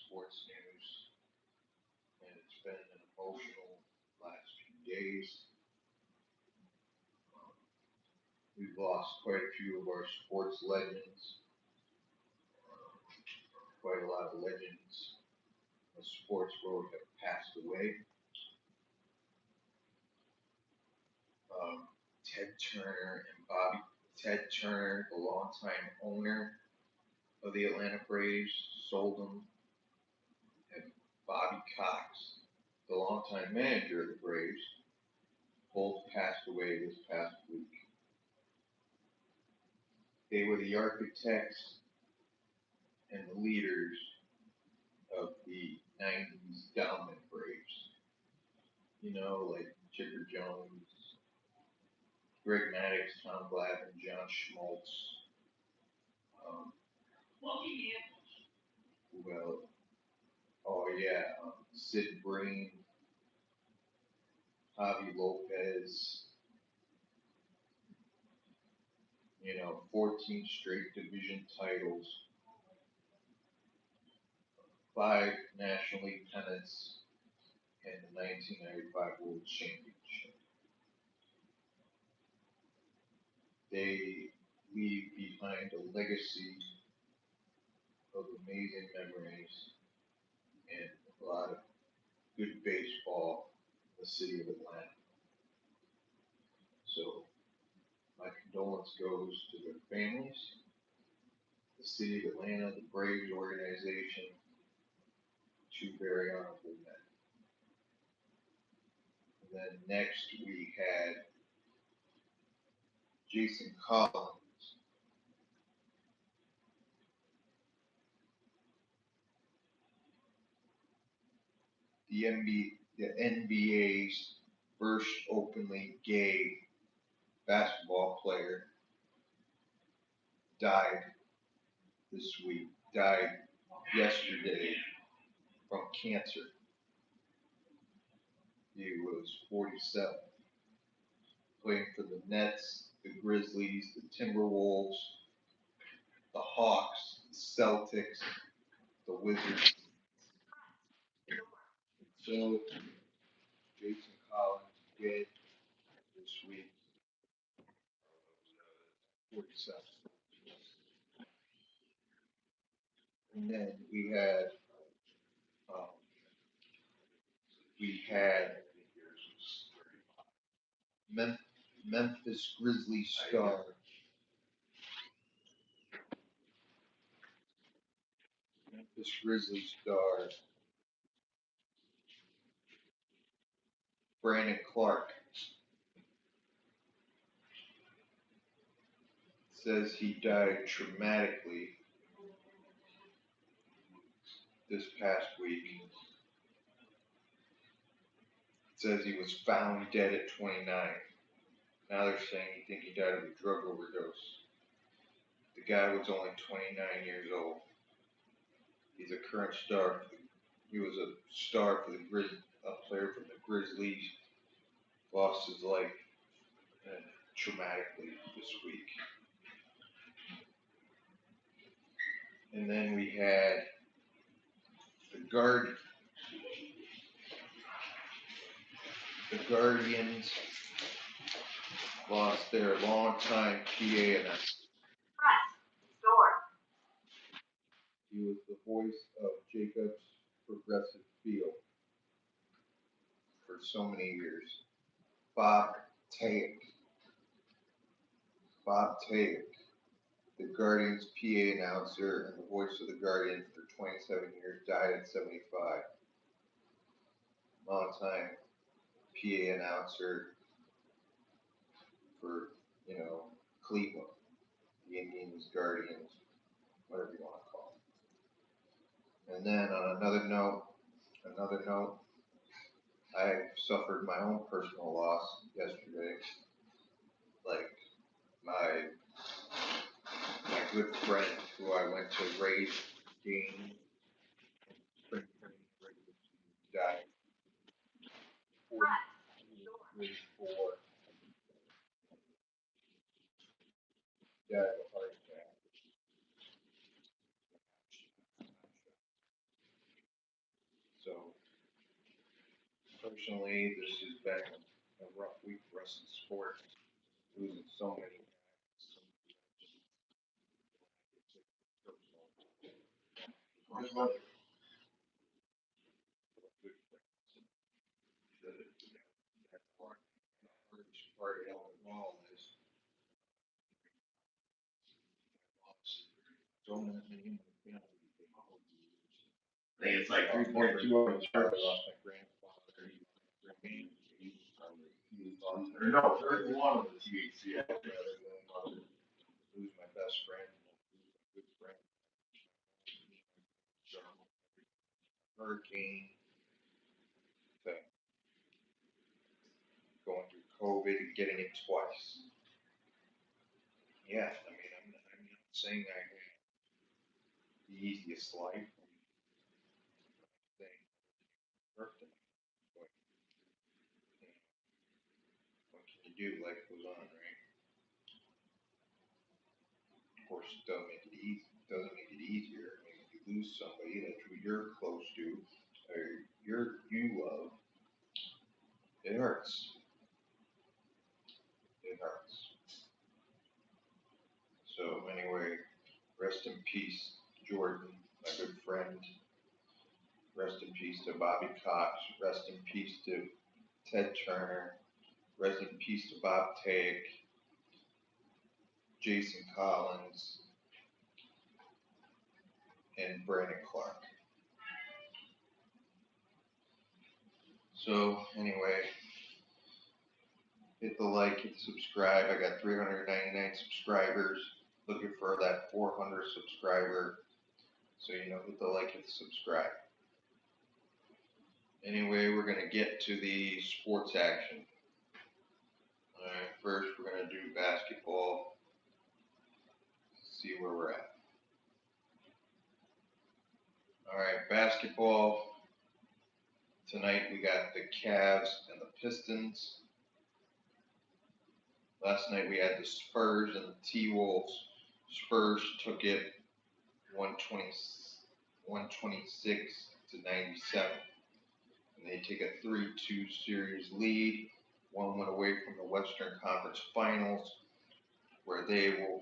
sports news, and it's been an emotional last few days. Um, we've lost quite a few of our sports legends. Quite a lot of legends in the sports world have passed away. Ted Turner and Bobby Ted Turner, the longtime owner of the Atlanta Braves, sold them, and Bobby Cox, the longtime manager of the Braves, both passed away this past week. They were the architects and the leaders of the 90s dominant Braves. You know, like Chipper Jones, Greg Maddux, Tom Glavine, John Schmaltz. Um, well, oh yeah, Sid Bream, Javi Lopez. 14 straight division titles, five National League pennants, and the 1995 World Championship. They leave behind a legacy of amazing memories and a lot of good baseball in the city of Atlanta. So my condolence goes to their families, the city of Atlanta, the Braves organization, two very honorable men. And then next we had Jason Collins, the NBA's first openly gay basketball player, died this week, died yesterday from cancer. He was 47, playing for the Nets, the Grizzlies, the Timberwolves, the Hawks, the Celtics, the Wizards. So Jason Collins dead this week, 47. And then um, we had Memphis Grizzlies star Memphis Grizzlies star Brandon Clark says he died traumatically this past week. It says he was found dead at 29. Now they're saying he think he died of a drug overdose. The guy was only 29 years old. He's a current star. He was a star for a player from the Grizzlies. Lost his life traumatically this week. And then we had the Guardians lost their longtime PA announcer. He was the voice of Jacobs Progressive Field for so many years. Bob Tayic. Bob Tayic, the Guardians PA announcer and the voice of the Guardians for 27 years, died at 75. Longtime PA announcer for, Cleveland, the Indians, Guardians, whatever you want to call them. And then on another note, I suffered my own personal loss yesterday. Like my my good friend who I went to raise game spring training regular season died. 44, died of a heart attack. unfortunately, this has been a rough week for us in sports, losing so many guys. Part of it all is so many. I think it's like 3.2 on the I chart. lost my grandfather. Or no, 31 on the THC. Lose my best friend, good friend. Hurricane thing, going through COVID and getting it twice. Yeah, I mean, I'm not saying I had the easiest life. Thing, birthday, but you know, what can you do? Life goes on, right? Of course, it doesn't make it easy. Doesn't make it easier. I mean, if you lose somebody that you're close to, or you love, it hurts. It hurts. So anyway, rest in peace, Jordan, my good friend. Rest in peace to Bobby Cox. Rest in peace to Ted Turner. Rest in peace to Bob Take, Jason Collins, and Brandon Clark. So anyway, hit the like, hit the subscribe. I got 399 subscribers. Looking for that 400 subscriber. So hit the like, hit the subscribe. Anyway, we're gonna get to the sports action. Alright, first we're gonna do basketball. See where we're at. Alright, basketball. Tonight we got the Cavs and the Pistons. Last night we had the Spurs and the T-Wolves. Spurs took it 126 to 97. And they take a 3-2 series lead. One went away from the Western Conference Finals, where the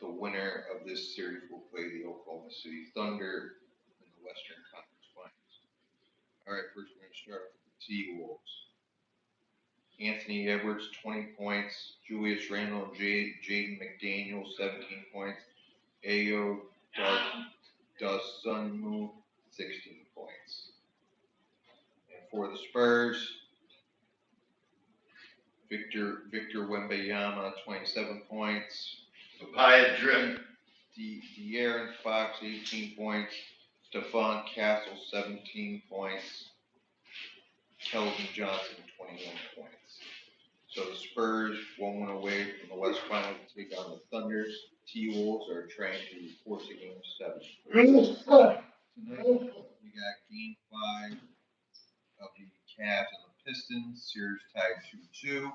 winner of this series will play the Oklahoma City Thunder in the Western Conference Finals. All right, first we're going to start with the T-Wolves. Anthony Edwards, 20 points. Julius Randle and Jaden McDaniel, 17 points. Ayo Dosunmu, 16 points. And for the Spurs, Victor Wembanyama, 27 points. Papaya drip. De'Aaron Fox, 18 points. Stephon Castle, 17 points. Keldon Johnson, 21 points. So the Spurs, one win away from the West Final to take on the Thunders. T-Wolves are trying to force a game 7. Tonight, we got game 5 of the Cavs and the Pistons. Series tied 2-2.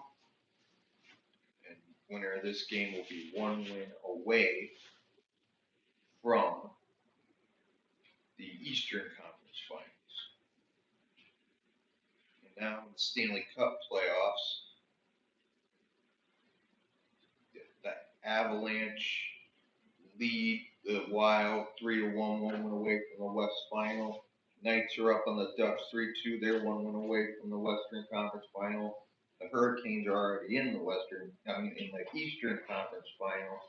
And winner of this game will be one win away from the Eastern Conference Finals. And now in the Stanley Cup playoffs, the Avalanche lead the Wild 3-1, one win away from the West Final. Knights are up on the Ducks 3-2. They're one win away from the Western Conference Final. The Hurricanes are already in the Eastern Conference Final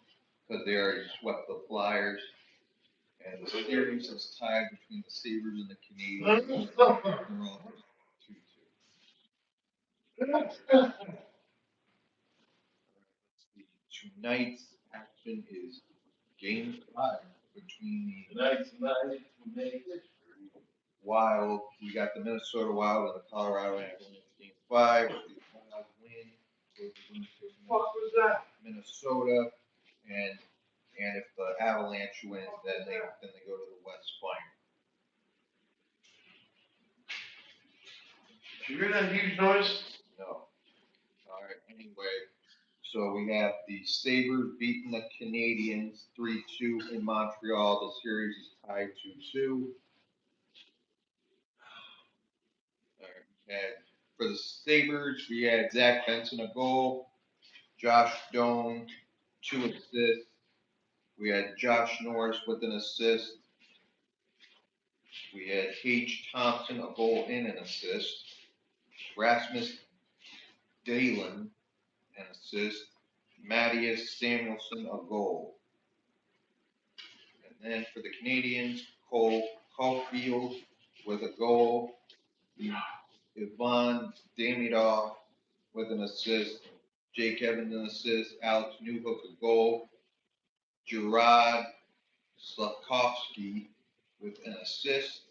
because they already swept the Flyers. And the series is tied between the Sabres and the Canadiens. They're all 2-2. Tonight's action is game 5 between the Wild. We got the Minnesota Wild and the Colorado Avalanche. Game 5. The Wild win. What was that? Minnesota, and if the Avalanche wins, then they go to the West Final. Did you hear that huge noise? No. All right. Anyway, so we have the Sabres beating the Canadiens 3-2 in Montreal. The series is tied 2-2. All right. had for the Sabres, we had Zach Benson a goal, Josh Doan 2 assists. We had Josh Norris with an assist. We had H. Thompson a goal and an assist. Rasmus Dahlin an assist. Matthias Samuelson a goal. And then for the Canadians, Cole Caulfield with a goal. Ivan Davidov with an assist. Jake Evans an assist. Alex Newhook a goal. Gerard Slavkovsky with an assist.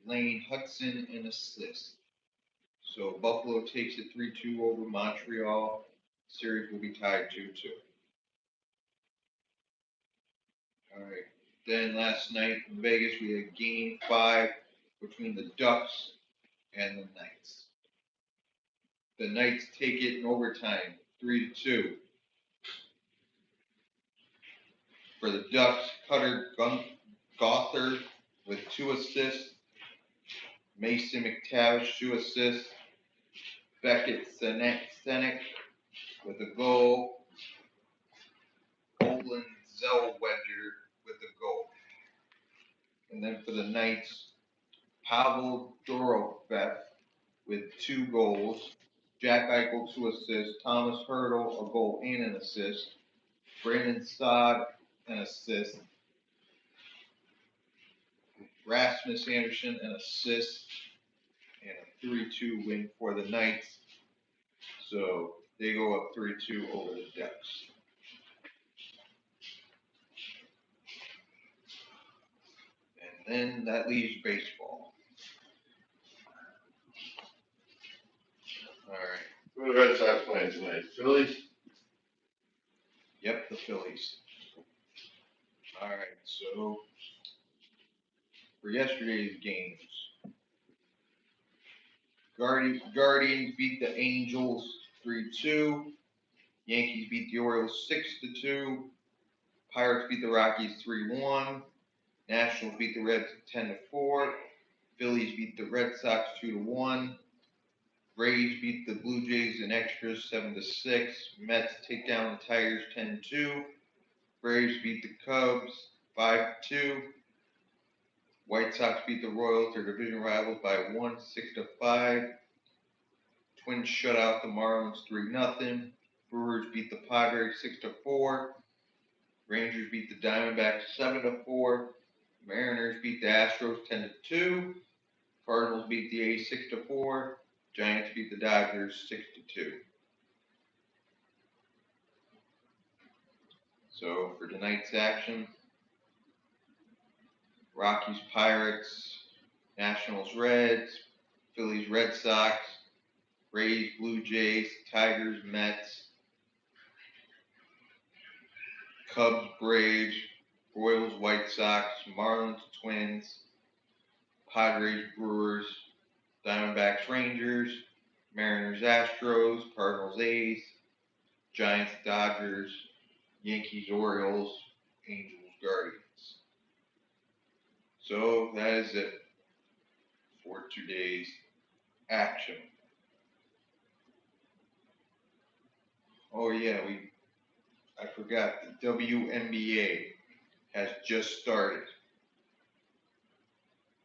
Lane Hudson an assist. So Buffalo takes it 3-2 over Montreal. Series will be tied 2-2. All right. Then last night in Vegas, we had Game 5 between the Ducks and the Knights. The Knights take it in overtime, 3-2. For the Ducks, Cutter Gothard with 2 assists. Mason McTavish 2 assists. Beckett Senek with a goal. Olin Zellweger with a goal. And then for the Knights, Pavel Dorofeyev with 2 goals. Jack Eichel 2 assists. Thomas Hertl a goal and an assist. Brandon Saad an assist. Rasmus Anderson an assist. And a 3-2 win for the Knights. So they go up 3-2 over the Ducks. And then that leaves baseball. All right. Who are the Red Sox playing tonight? Phillies? Yep, the Phillies. All right, so for yesterday's games, Guardians beat the Angels 3-2. Yankees beat the Orioles 6-2. Pirates beat the Rockies 3-1. Nationals beat the Reds 10-4. Phillies beat the Red Sox 2-1. Braves beat the Blue Jays in extras 7-6. Mets take down the Tigers 10-2. Braves beat the Cubs 5-2. White Sox beat the Royals, their division rivals, by 1, 6-5. Twins shut out the Marlins 3-0. Brewers beat the Padres 6-4. Rangers beat the Diamondbacks 7-4. Mariners beat the Astros 10-2. Cardinals beat the A's 6-4. Giants beat the Dodgers 6-2. So for tonight's action, Rockies Pirates, Nationals Reds, Phillies Red Sox, Rays Blue Jays, Tigers Mets, Cubs Braves, Royals White Sox, Marlins Twins, Padres Brewers, Diamondbacks Rangers, Mariners Astros, Cardinals A's, Giants Dodgers, Yankees Orioles, Angels Guardians. So that is it for today's action. Oh yeah, I forgot the WNBA has just started.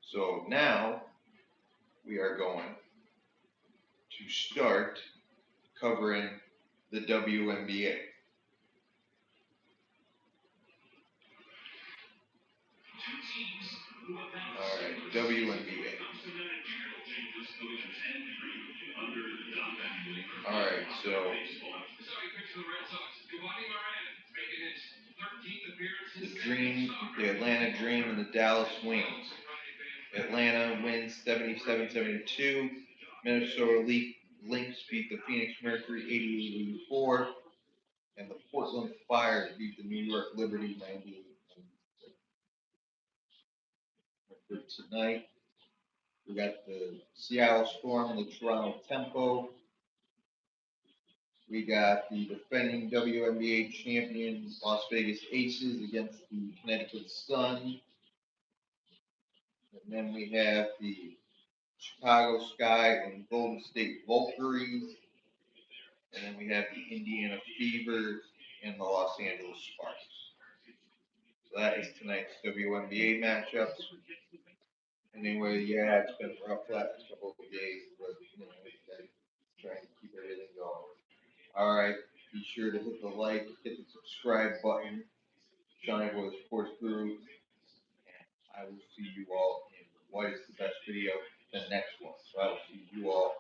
So now we are going to start covering the WNBA. All right, WNBA. All right, so the Atlanta Dream and the Dallas Wings. Atlanta wins 77-72. Minnesota Lynx beat the Phoenix Mercury 88-84. And the Portland Fire beat the New York Liberty 98-96. For tonight, we got the Seattle Storm and the Toronto Tempo. We got the defending WNBA champions Las Vegas Aces against the Connecticut Sun. And then we have the Chicago Sky and Golden State Valkyries. And then we have the Indiana Fever and the Los Angeles Sparks. So that is tonight's WNBA matchups. Anyway, yeah, it's been rough last couple of days, but trying to keep everything going. All right, be sure to hit the like, hit the subscribe button. Johnny Boy Sports Guru. I will see you all in what is the best video, the next one. So I will see you all